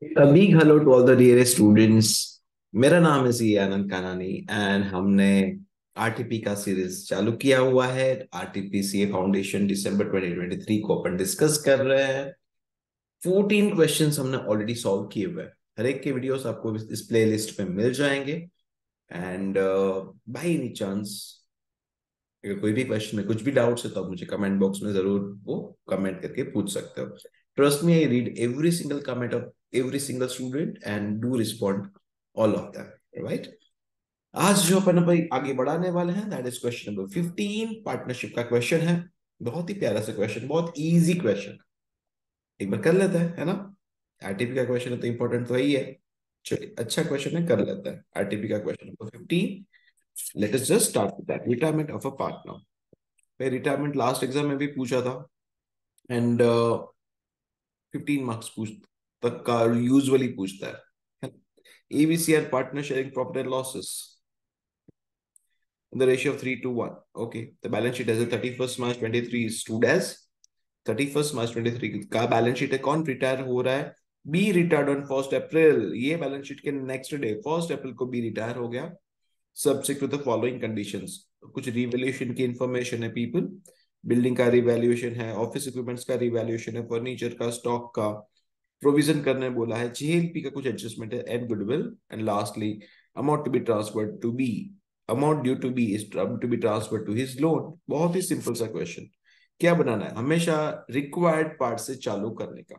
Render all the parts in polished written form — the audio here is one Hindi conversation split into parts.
Big hello to all the dear students. मेरा नाम है सी आनंद कानानी एंड हमने आरटीपी का सीरीज चालू किया हुआ है। आरटीपी सीए फाउंडेशन दिसंबर 2023 को अपन डिस्कस कर रहे हैं। 14 क्वेश्चंस हमने ऑलरेडी सॉल्व किए हुए हैं। हर एक के वीडियोस आपको इस प्ले लिस्ट में मिल जाएंगे। एंड बाय एनी चांस अगर कोई भी क्वेश्चन में कुछ भी डाउट्स है तो आप मुझे कमेंट बॉक्स में जरूर वो कमेंट करके पूछ सकते हो। Trust me, I read every single comment of every single student and do respond all of them, right. आज जो अपन भाई आगे बढ़ाने वाले हैं that is question number 15। Partnership का क्वेश्चन है। बहुत ही प्यारा सा क्वेश्चन, बहुत इजी क्वेश्चन। एक बार कर लेते हैं, है ना। आरटीपी का क्वेश्चन है तो इंपॉर्टेंट तो यही है। चलिए, अच्छा क्वेश्चन है, कर लेते हैं। आरटीपी का question number 15। Late us just start with that. Retirement of a partner. भाई रिटायरमेंट लास्ट एग्जाम में भी पूछा था। एंड 15 मार्क्स पूछ तक का यूजुअली पूछता है। A B C are partner sharing profit and losses in the ratio of 3 to 1. Okay, the balance sheet as of 31st March 23 stood as 31st March 23 का बैलेंस शीट है। कौन रिटायर हो रहा है? B retired on 1 April. ये बैलेंस शीट के नेक्स्ट डे 1 अप्रैल को बी रिटायर हो गया। Subject to the following conditions. कुछ रिवैल्यूएशन की इंफॉर्मेशन है पीपल। बिल्डिंग का रिवैल्यूएशन है, ऑफिस इक्विपमेंट्स का रिवैल्यूएशन है, फर्नीचर का, स्टॉक का प्रोविजन करने बोला है, जीएलपी का कुछ एडजस्टमेंट है, and goodwill. And lastly amount to be transferred to B, amount due to B is to be transferred to his loan. बहुत ही सिंपल सा क्वेश्चन। क्या बनाना है? हमेशा रिक्वायर्ड पार्ट से चालू करने का।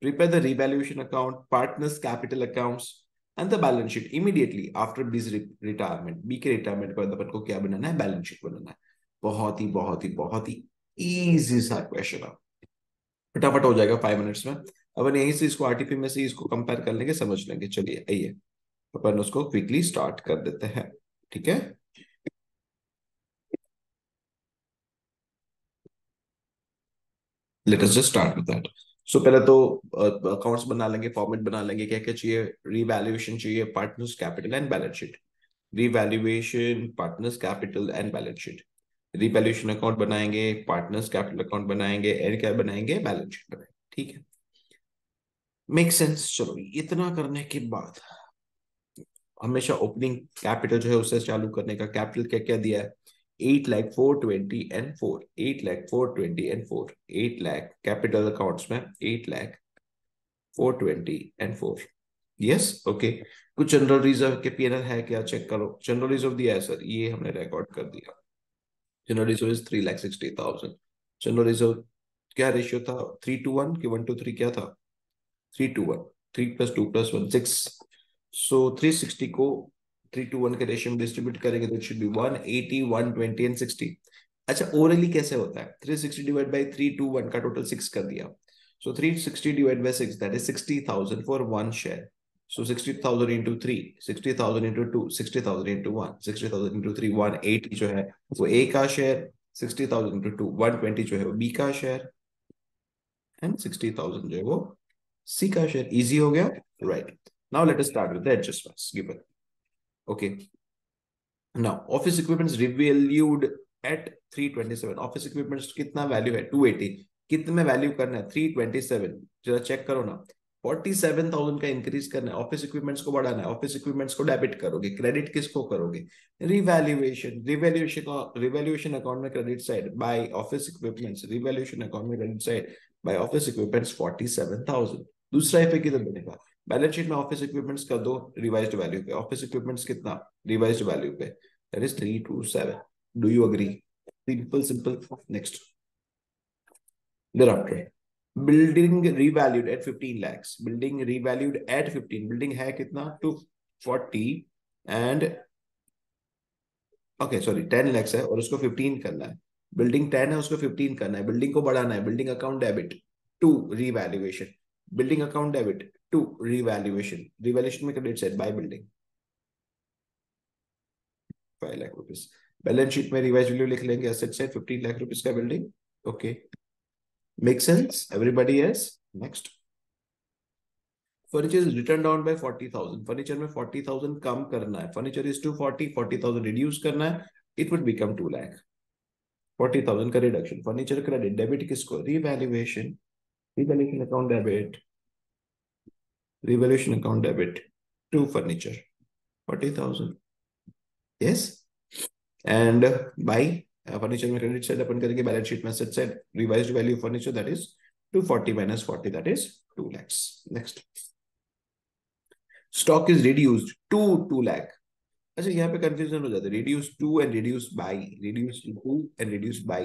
Prepare the revaluation account, partners capital accounts and the balance sheet immediately after बीज रिटायरमेंट। बी के रिटायरमेंट के बाद अपन को क्या बनाना है? बैलेंस शीट बनाना है। बहुत ही इजी सा क्वेश्चन है। फटाफट हो जाएगा 5 मिनट्स में। अपन यहीं से इसको आरटीपी में से इसको कंपेयर कर लेंगे, समझ लेंगे। चलिए आइए अपन उसको क्विकली स्टार्ट कर देते हैं। ठीक है। Let us just start with that. So पहले तो अकाउंट्स बना लेंगे, फॉर्मेट बना लेंगे। क्या क्या चाहिए? रिवैल्यूएशन चाहिए, partners capital and balance sheet. Revaluation, partners capital and balance sheet. Revaluation account बनाएंगे, पार्टनर्स कैपिटल अकाउंट बनाएंगे, एंड क्या बनाएंगे? बैलेंस शीट बनाएंगे। ठीक है, मेक सेंस। चलो, इतना करने के बाद हमेशा ओपनिंग कैपिटल जो है उससे चालू करने का। कैपिटल क्या क्या दिया है? 8,04,20 and 4, 8,04,20 and 4, 8 lakh capital accounts में, 8,04,20 एंड 4। Yes, okay. कुछ जनरल रिजर्व के पीएनएल है क्या? चेक करो। जनरल रिजर्व दिया है सर, ये हमने रिकॉर्ड कर दिया। General reserve is 3,60,000। General reserve क्या रेशियो था? 3 to 1 कि 1 to 3? क्या था? 3 to 1। 3 + 2 + 1 6। सो 360 को 3 to 1 के रेशियो में डिस्ट्रीब्यूट करेंगे तो इट शुड बी 180, 120 एंड 60। अच्छा, ओरली कैसे होता है? 360 डिवाइड बाई 3 to 1 का टोटल 6 कर दिया। सो 360 divide by 6 that is 60,000 for one share. So 60,000 into 3, 60,000 into 2, 60,000 into 1, 60,000 into 3, 180 जो है वो ए का शेयर। 60,000 इंटू 2, 120 जो है वो बी का शेयर। एंड 60,000 जो है वो सी का शेयर। इजी हो गया, right. Now let us start with the adjustments given. Okay, now office equipments revalued at 327। Office equipments कितना वैल्यू है? 280। कितने में वैल्यू करना है? 327। जरा चेक करो ना। 47,000 का इंक्रीज करना है, ऑफिस इक्विपमेंट्स को बढ़ाना है। ऑफिस इक्विपमेंट्स को डेबिट करोगे, क्रेडिट किसको करोगे? रिवैल्यूएशन। रिवैल्यूएशन अकाउंट में credit side by office equipments, revaluation account में credit side by office equipments 47,000। दूसरा इफेक्ट किधर बनेगा? बैलेंस शीट में ऑफिस इक्विपमेंट्स कर दो रिवाइज्ड वैल्यू पे। ऑफिस इक्विपमेंट्स कितना रिवाइज्ड वैल्यू पे? That is 327। Do you agree? Simple simple. Next, thereafter building revalued at 15 lakhs। building revalued at 15, building है कितना? 240 एंड ओके सॉरी 10 lakhs है और उसको 15 करना है। बिल्डिंग 10 है, उसको 15 करना है। बिल्डिंग को बढ़ाना है। Building account debit to revaluation. Building account debit to revaluation. Revaluation में credit side by building 5 lakh rupees. Balance sheet में रिवाइज वैल्यू लिख लेंगे एसेट साइड 15 लाख रुपीज का building. Okay, make sense everybody? Yes. Next, furniture is written down by 40,000। Furniture में 40,000 कम करना है। फर्नीचर इज 240, 40,000 रिड्यूस करना है। It would become 2 lakh. 40,000 का रिडक्शन। फर्नीचर क्रेडिट, डेबिट किसको? Revaluation. Revaluation account debit Revaluation account debit to furniture 40,000. Yes. And buy furniture में credit side अपन करेंगे, balance sheet में asset side revised value of furniture that is 240 minus 40 that is 2 lakhs. Next. Stock is reduced to 2 lakh. अच्छा यहाँ पे कंफ्यूजन हो जाता है, reduce to and reduce by, reduce to and reduce by.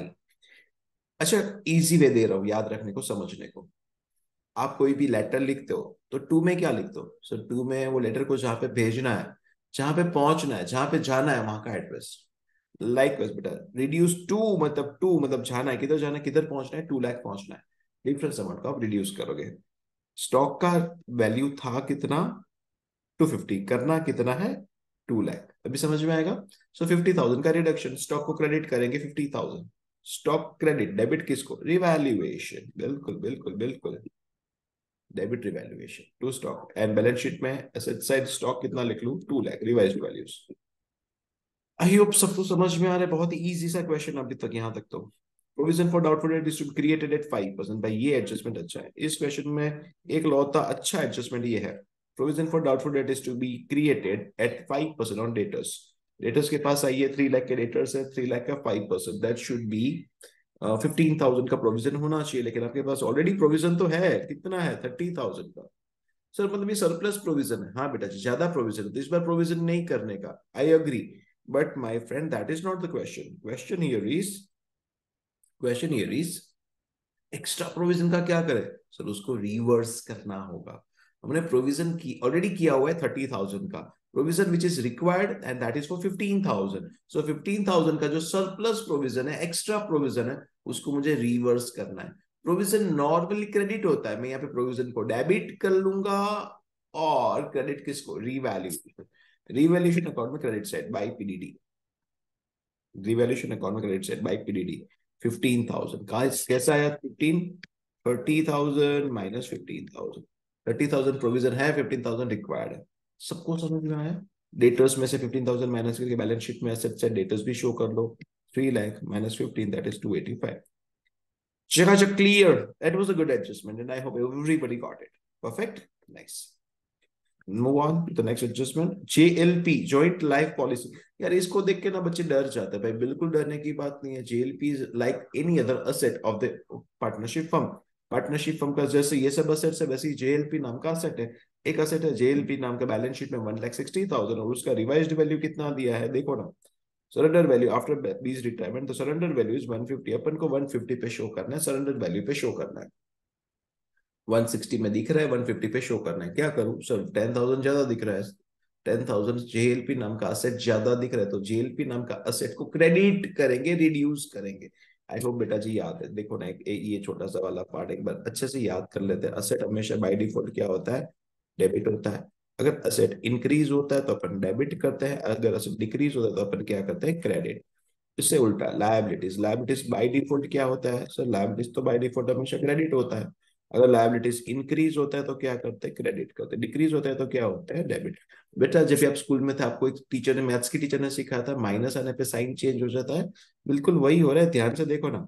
अच्छा इजी वे दे रहा हूँ याद रखने को, समझने को. आप कोई भी लेटर लिखते हो तो टू में क्या लिखते हो सर? टू में वो लेटर को जहां पे भेजना है, जहां पे पहुंचना है, जहां पे जाना है वहां का एड्रेस. लाइकवाइज बेटा, रिड्यूस टू मतलब जाना है, किधर जाना है, किधर पहुंचना है, 2 लाख पहुंचना है. डिफरेंस अमाउंट को आप रिड्यूस करोगे. स्टॉक का वैल्यू था कितना? 250. करना कितना है? 2 लाख. अभी समझ में आएगा. सो 50,000 का रिडक्शन, स्टॉक को क्रेडिट करेंगे 50,000. स्टॉक क्रेडिट, डेबिट किसको? रिवैल्यूएशन. बिल्कुल बिल्कुल बिल्कुल, debit revaluation to stock. And balance sheet में एसेट साइड स्टॉक कितना लिख लूं? 2 lakh revised values. I hope सबको समझ में आ रहा है. बहुत ही इजी सा क्वेश्चन अभी तक, यहाँ तक तो. Provision for doubtful debt is to be created at 5%. भाई ये एडजस्टमेंट अच्छा है. इस क्वेश्चन में एक लौता अच्छा एडजस्टमेंट ये है, provision for doubtful debt is to be created at 5% on debtors. Debtors के पास आइए 3 लाख के डेटर्स है, 3 लाख का 5%, दैट शुड बी 15,000 का प्रोविजन होना चाहिए. लेकिन आपके पास ऑलरेडी प्रोविजन तो है. कितना है? 30,000 का. सर मतलब ये सरप्लस प्रोविजन है. हाँ बेटा जी, ज्यादा प्रोविजन है तो इस बार प्रोविजन नहीं करने का. I agree, but my friend that is not the question. Question here is extra provision का क्या करें? सर उसको रिवर्स करना होगा. हमने प्रोविजन की ऑलरेडी किया हुआ है 30,000 का provision which is required and that is for 15,000. सो 15,000 का जो सरप्लस प्रोविजन है, एक्स्ट्रा प्रोविजन है, उसको मुझे रिवर्स करना है. प्रोविजन नॉर्मली क्रेडिट होता है, मैं यहाँ पे प्रोविजन को डेबिट कर लूंगा. और क्रेडिट किसको? रिवैल्यूएशन. रिवैल्यूएशन अकाउंट में credit side bye PDD. Revaluation account में क्रेडिट साइड बाय पीडीडी. 15,000 का कैसा आया? 30,000 माइनस 15,000. 30,000 प्रोविजन है, 15,000 रिक्वायर्ड है. सबको समझ में आया? डेटर्स में से 15,000 माइनस करके बैलेंस शीट में एसेट से डेटर्स भी शो कर दो. 3 lakh minus 15 that is 285. Chakacha clear. That was a good adjustment, and I hope everybody got it. Perfect. Nice. Move on to the next adjustment. JLP, Joint Life Policy. यार इसको देख के ना बच्चे डर जाते हैं. भाई बिल्कुल डरने की बात नहीं है. JLP is like any other asset of the partnership firm. Partnership firm का जैसे ये सब असेट्स है, वैसे ही JLP नाम का असेट है. एक असेट है JLP नाम का, बैलेंस शीट में 1,60,000 और उसका रिवाइज्ड वैल्यू कितना दिया है देखो ना. सरेंडर वैल्यू आफ्टर बीज रिटायरमेंट, तो सरेंडर वैल्यू इज 150. अपन को 150 पे शो करना है, सरेंडर वैल्यू पे शो करना है. 160 में दिख रहा है, 150 पे शो करना है. क्या करूं सर? 10,000 ज्यादा दिख रहा है. 10,000 JLP नाम का असेट ज्यादा दिख रहा है, तो JLP नाम का असेट को क्रेडिट करेंगे, रिड्यूस करेंगे. आई होप बेटा जी याद है. देखो ना, ये छोटा सा वाला पार्ट एक बार अच्छे से याद कर लेते हैं. असेट हमेशा बाय डिफॉल्ट क्या होता है? डेबिट होता है. अगर असेट इंक्रीज होता है तो अपन डेबिट करते हैं, अगर असेट डिक्रीज होता है तो अपन क्या करते हैं? क्रेडिट. इससे उल्टा लायबिलिटीज. लायबिलिटीज बाय डिफॉल्ट क्या होता है सर? लायबिलिटीज तो बाय डिफॉल्ट हमेशा क्रेडिट होता है. अगर लायबिलिटीज इंक्रीज होता है तो क्या करते हैं? क्रेडिट करते हैं. डिक्रीज होता है तो क्या होता है? डेबिट. बेटा जब भी आप स्कूल में थे, आपको एक टीचर ने, मैथ्स की टीचर ने सिखाया था, माइनस आने पे साइन चेंज हो जाता है. बिल्कुल वही हो रहा है. ध्यान से देखो ना,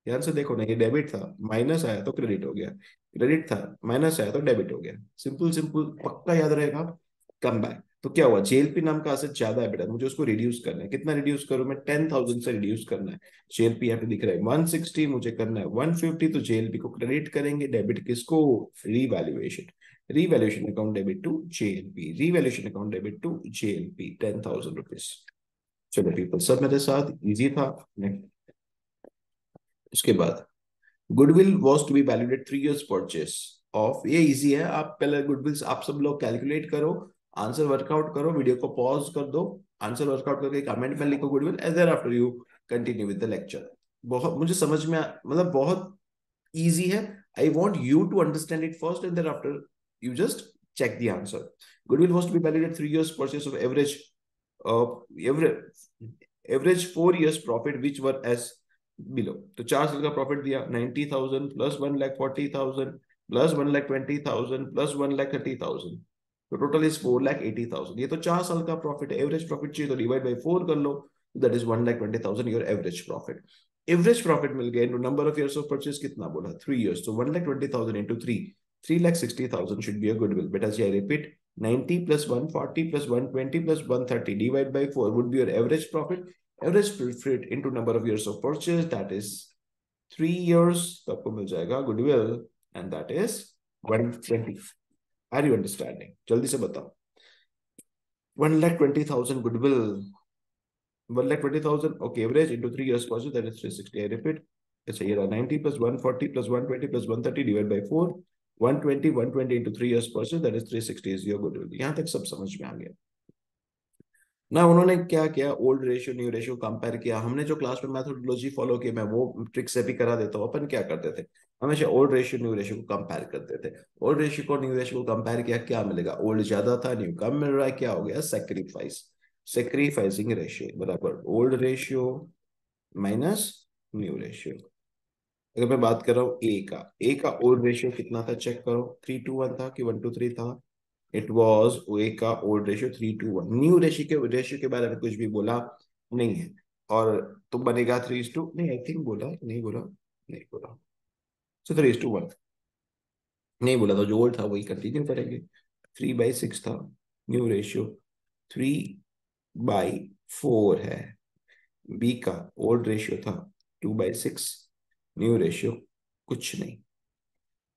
ध्यान से देखो ना. ये डेबिट था, माइनस आया तो क्रेडिट हो गया. क्रेडिट था, माइनस आया तो डेबिट हो गया. सिंपल सिंपल, पक्का याद रहेगा. Come back. तो क्या हुआ? JLP नाम का असेट ज्यादा है बेटा, मुझे उसको रिड्यूस करना है. कितना रिड्यूस करूं मैं? 10,000 से रिड्यूस करना है. JLP यहाँ पे दिख रहा है 160, मुझे करना है 150. तो JLP को क्रेडिट करेंगे, डेबिट किसको? Revaluation. Revaluation account debit to JLP. Revaluation account debit to JLP 10,000 rupees. चलो पीपल, सब मेरे साथ इजी था. उसके बाद goodwill was to be valued 3 years purchase of. ये इजी है. आप पहले गुडविल आप सब लोग कैलकुलेट करो, आंसर वर्कआउट करो, वीडियो को पॉज कर दो, आंसर वर्कआउट करके कमेंट में लिखो goodwill, and thereafter you continue with the lecture. बहुत मुझे समझ में मतलब बहुत इजी है. I want you to understand it first and thereafter you just check the answer. Goodwill was to be valued at 3 years purchase of average 4 years profit which were as below. तो 4 साल का प्रॉफिट दिया 90,000 प्लस 1,40,000 प्लस 1,20,000 प्लस 1,30,000. तो टोटल इज 4,80,000. ये तो 4 साल का प्रॉफिट है. एवरेज प्रॉफिट चाहिए तो डिवाइड बाई 4 कर लो, that is 1,20,000 your average profit. Average profit मिल गया. Into number of years of purchase कितना बोला? 3 years. तो 1,20,000 into 3, 3,60,000 should be a goodwill. Beta ji, I repeat, 90 plus 140 plus 120 plus 130 divided by 4 would be your average profit. Average profit into number of years of purchase, that is 3 years. तो आपको मिल जाएगा goodwill, and that is 120. Are you understanding? जल्दी से बताओ. 1,20,000 goodwill. 1,20,000, okay, average into 3 years purchase, that is 360. I repeat, it's a year 90 plus 140 plus 120 plus 130 divided by 4. 120 into 3 years purchase, that is 360 is your goodwill. यहाँ तक सब समझ में आ गया ना. उन्होंने क्या किया, old ratio new ratio compare किया. हमने जो क्लास में मेथोडोलॉजी फॉलो की, मैं वो ट्रिक से भी करा देता हूँ. अपन क्या करते थे, हमेशा ओल्ड रेशियो न्यू रेशियो को कंपेयर करते थे. ओल्ड रेशियो को न्यू रेशियो को कंपेयर किया, क्या मिलेगा, ओल्ड ज्यादा था न्यू कम मिल रहा है, क्या हो गया, सेक्रीफाइस. सेक्रीफाइसिंग रेशियो बराबर old ratio minus new ratio. अगर मैं बात कर रहा हूँ ए का ओल्ड रेशियो कितना था, चेक करो. 3:1 था कि 1:3 था. इट वॉज ए का ओल्ड रेशियो 3:1. न्यू रेशियो के बारे में कुछ भी बोला नहीं है. और तो बनेगा 3:2, नहीं आई थिंक बोला, नहीं बोला, नहीं बोला. सो 3:1 नहीं बोला था. जो ओल्ड था वही कंटिन्यू करेंगे. 3/6 था न्यू रेशियो. 3/4 है. बी का ओल्ड रेशियो था 2/6, न्यू रेशियो कुछ नहीं.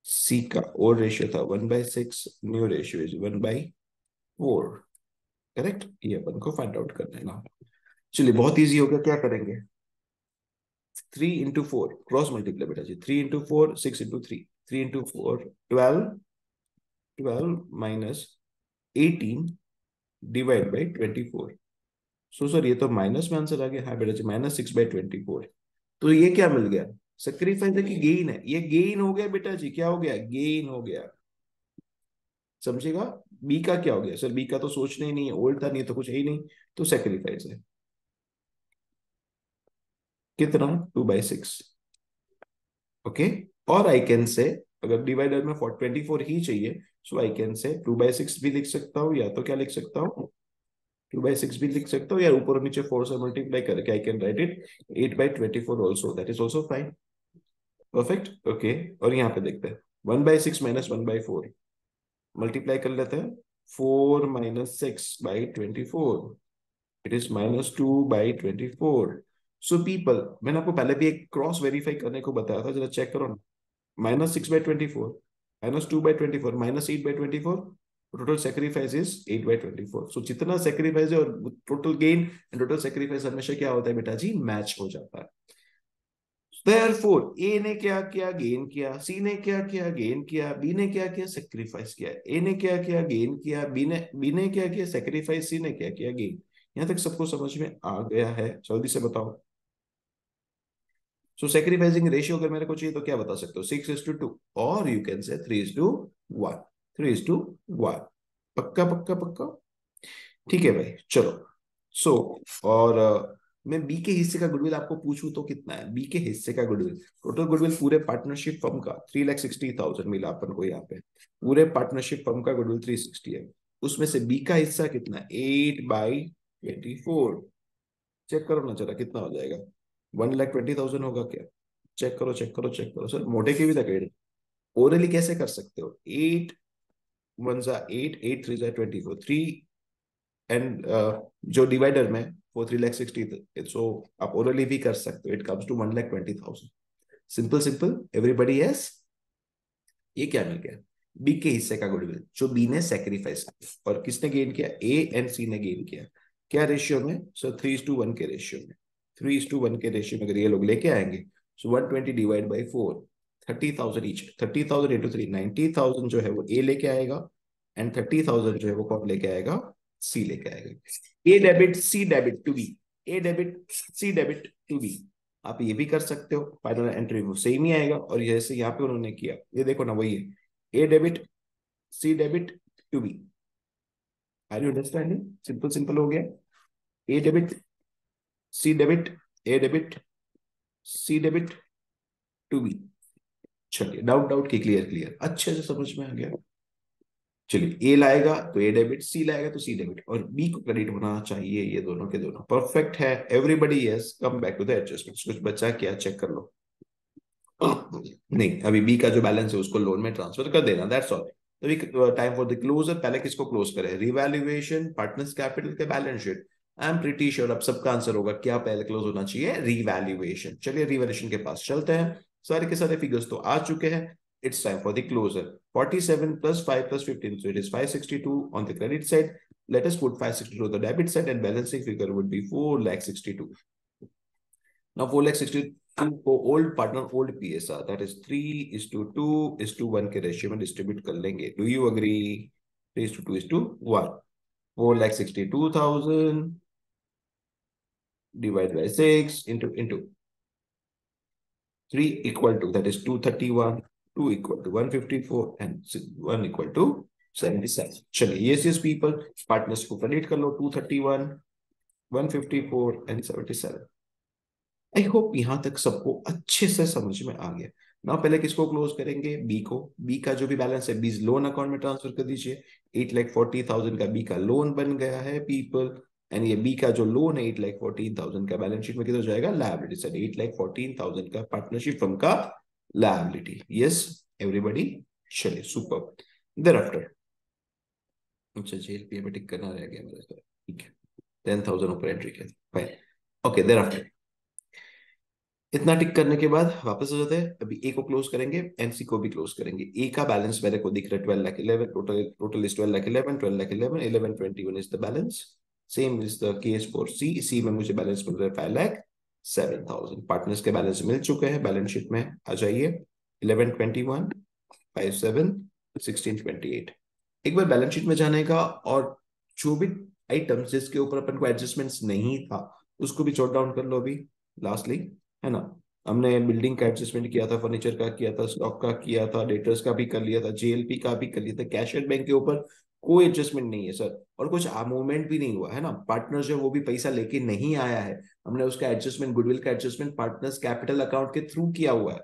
सी का ओल्ड रेशियो था 1/6, न्यू रेशियो इज 1/4. करेक्ट. ये अपन को फाइंड आउट करना है ना. चलिए बहुत इजी हो गया. क्या करेंगे, 3 into 4 क्रॉस मल्टीप्लाई बेटा जी. 3 into 4 6 into 3. 3 into 4 12. 12 minus 18 divide by 24. So sir ये तो माइनस में आंसर आ गया. हाँ बेटा जी, -6/24. तो ये क्या मिल गया, सेक्रीफाइस है कि गेन है, ये गेन हो गया बेटा जी. क्या हो गया, गेन हो गया. समझेगा. बी का क्या हो गया, सर बी का तो सोचना ही नहीं है, ओल्ड था नहीं तो कुछ है ही नहीं, तो सेक्रीफाइस है. कितना, 2/6. ओके. और आई कैन से, अगर डिवाइडर में 24 ही चाहिए, सो आई कैन से 2/6 भी लिख सकता हूँ, या तो क्या लिख सकता हूँ, 2/6 भी लिख सकता हूँ, या ऊपर और नीचे 4 से मल्टीप्लाई करके I can write it 8/24 also. That is also fine. Perfect. Okay. और यहाँ पे देखते हैं 1/6 माइनस 1/4 मल्टीप्लाई कर लेते हैं. 4 minus 6/24, it is -2/24. So people, मैंने आपको पहले भी एक क्रॉस वेरीफाई करने को बताया था, जरा चेक करो ना. -6/24 -2/24 -8/24, टोटल सेक्रीफाइस इज 8/24. सो जितना सेक्रीफाइस है और total gain and total sacrifice हमेशा क्या होता है बेटा जी, मैच हो जाता है. Therefore, ए ने क्या किया, गेन किया. सी ने क्या किया, गेन किया. बी ने क्या किया, सेक्रीफाइस किया. ए ने क्या किया, गेन किया. बी ने क्या किया, सेक्रीफाइस. सी ने क्या किया, गेन. यहां तक सबको समझ में आ गया है, जल्दी से बताओ. सो सेक्रीफाइसिंग रेशियो अगर मेरे को चाहिए तो क्या बता सकते हो, 6:2, और यू कैन से 3:1. 3:1. पक्का पक्का पक्का. ठीक है भाई, चलो. सो और मैं बी के हिस्से का गुडविल आपको पूछूं तो कितना है, बी के हिस्से का गुडविल, टोटल गुडविल पूरे पार्टनरशिप फर्म का 3,60,000 मिला अपन को यहाँ पे. पूरे पार्टनरशिप फर्म का गुडविल 360 है. उसमें से बी का हिस्सा कितना है, 8/24. चेक करो ना जरा, कितना हो जाएगा, 1,20,000 होगा क्या. चेक करो चेक करो चेक करो. सर मोटे की भी तक ओरली कैसे कर सकते हो. 8 1 8, 8 3 24, 3 एंड जो डिवाइडर में वो 3,60,000. सो आप ओरली भी कर सकते हो. It comes to 1,20,000. Simple simple. Everybody yes. ये क्या मिल गया, बी के हिस्से का गुडविल जो बी ने सेक्रीफाइस किया. और किसने गेन किया, ए एंड सी ने गेन किया. क्या रेशियो में, सो 3:1 के रेशियो में. 3:1 के रेशियो में अगर ये लोग लेके आएंगे, सो 120 डिवाइड बाई 4, 30,000 ईच. 30,000 इंटू 3, 90,000 जो है वो ए लेके आएगा, एंड 30,000 जो है वो कौन लेके आएगा, सी लेके आएगा. A debit C debit to B. A debit C debit to B. आप ये भी कर सकते हो, फाइनल एंट्री में सेम ही आएगा. और जैसे यहाँ पे उन्होंने किया, ये देखो ना, वही है, A debit C debit to B. Are you understanding. Simple simple हो गया. A debit C debit, A debit C debit to B. चलिए, डाउट डाउट की क्लियर क्लियर, अच्छे से समझ में आ गया. चलिए, ए लाएगा तो ए डेबिट, सी लाएगा तो सी डेबिट, और बी को क्रेडिट होना चाहिए. ये दोनों के दोनों परफेक्ट है. Everybody yes. Come back to the adjustments. कुछ बचा क्या, चेक कर लो. नहीं, अभी बी का जो बैलेंस है उसको लोन में ट्रांसफर कर देना, दैट्स ऑल। तो टाइम फॉर द क्लोजर, पहले किसको क्लोज करें? रिवैल्यूएशन, पार्टनर्स कैपिटल के balance sheet. I am pretty sure अब सबका आंसर होगा क्या पहले क्लोज होना चाहिए? रिवैल्यूएशन। चलिए रिवैल्यूएशन के पास चलते हैं। सारे के सारे फिगर्स तो आ चुके हैं। It's time for the closure. 47 plus 5 plus 15, so it is 562 on the credit side. Let us put 562 on the debit side, and balancing figure would be 4,62,000. Now 4,62,000 को old partner old PSR, that is 3:2:1 के रेशियो में डिस्ट्रीब्यूट कर लेंगे। Do you agree? 3:2:1। 4,62,000 divide by 6 into 3 equal to, that is 231, 2 equal to 154, and 1 equal to 77। चलिए yes people, पार्टनर्स को क्रेडिट कर लो। 231, 154 एंड 77। आई होप यहां तक सबको अच्छे से समझ में आ गया ना। पहले किसको क्लोज करेंगे? बी को। बी का जो भी बैलेंस है बीज लोन अकाउंट में ट्रांसफर कर दीजिए। 8,40,000 का बी का लोन बन गया है पीपल। एंड ये बी का जो लोन है 8,14,000 का, बैलेंस शीट में कितना जाएगा? Liability side. 8,14,000 का पार्टनरशिप फर्म का लायबिलिटी। Yes everybody. चलिए सुपर। देर आफ्टर, अच्छा जेएलपी में टिक करना रह गया मेरे से, ठीक है। 10,000 ऊपर एंट्री किया, फाइन। ओके देर आफ्टर, इतना टिक करने के बाद वापस आ जाते हैं। अभी ए को क्लोज करेंगे, एनसी को भी क्लोज करेंगे। ए का बैलेंस मेरे को दिख रहा है 12,11,000, total is 12,11,000, 12,11,000, 11,21 is the balance. Same is the case for C. C में मुझे बैलेंस मिल रहा है 5,07,000। पार्टनर्स के बैलेंस मिल चुके हैं, बैलेंस शीट में आ जाइए। 11,21, 57, 16,28। एक बार बैलेंस शीट में जाने का, और जो भी आइटम्स जिसके ऊपर अपन को एडजस्टमेंट्स नहीं था उसको भी जॉट डाउन कर लो अभी लास्टली, है ना। हमने बिल्डिंग का एडजस्टमेंट किया था, फर्नीचर का किया था, स्टॉक का किया था, डेटर्स का भी कर लिया था, जेएलपी का भी कर लिया था। कैश एट बैंक के ऊपर कोई एडजस्टमेंट नहीं है सर, और कुछ मूवमेंट भी नहीं हुआ है ना। पार्टनर जो वो भी पैसा लेके नहीं आया है, हमने उसका एडजस्टमेंट, गुडविल का एडजस्टमेंट पार्टनर्स कैपिटल अकाउंट के थ्रू किया हुआ है।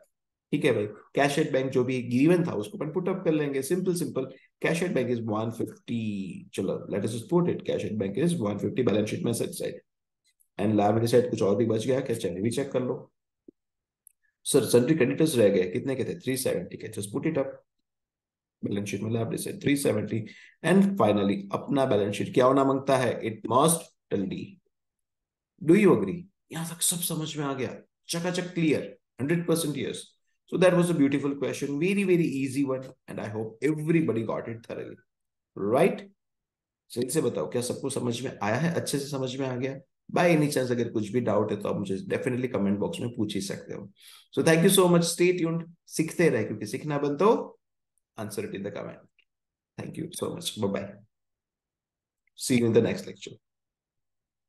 ठीक है भाई। कैश एट बैंक जो भी गिवन था उसको अपन पुट अप कर लेंगे, simple simple. Cash at bank is 150, चलो let us put it, cash at bank is 150 balance sheet में set side. And liability side कुछ और भी बच गया क्या? चलिए भी चेक कर लो। सर सन्ड्री क्रेडिटर्स रह गए, कितने के थे? 370 के। Just put it up, balance sheet में लायबिलिटी साइड 370। एंड फाइनली अपना बैलेंस शीट क्या होना मांगता है? It must till D. Do you agree? यहां तक सब समझ में आ गया? चकाचक clear? 100% yes. So that was a beautiful question, very very easy one, and I hope everybody got it thoroughly, right? सही से बताओ, क्या सबको समझ में आया है? अच्छे से समझ में आ गया? बाय एनी चांस अगर कुछ भी डाउट है तो आप मुझे डेफिनेटली कमेंट बॉक्स में पूछ ही सकते हो। So thank you so much, stay tuned. सीखते रहे, क्योंकि सीखना बन तो answer it in the comment. Thank you so much, bye bye, see you in the next lecture.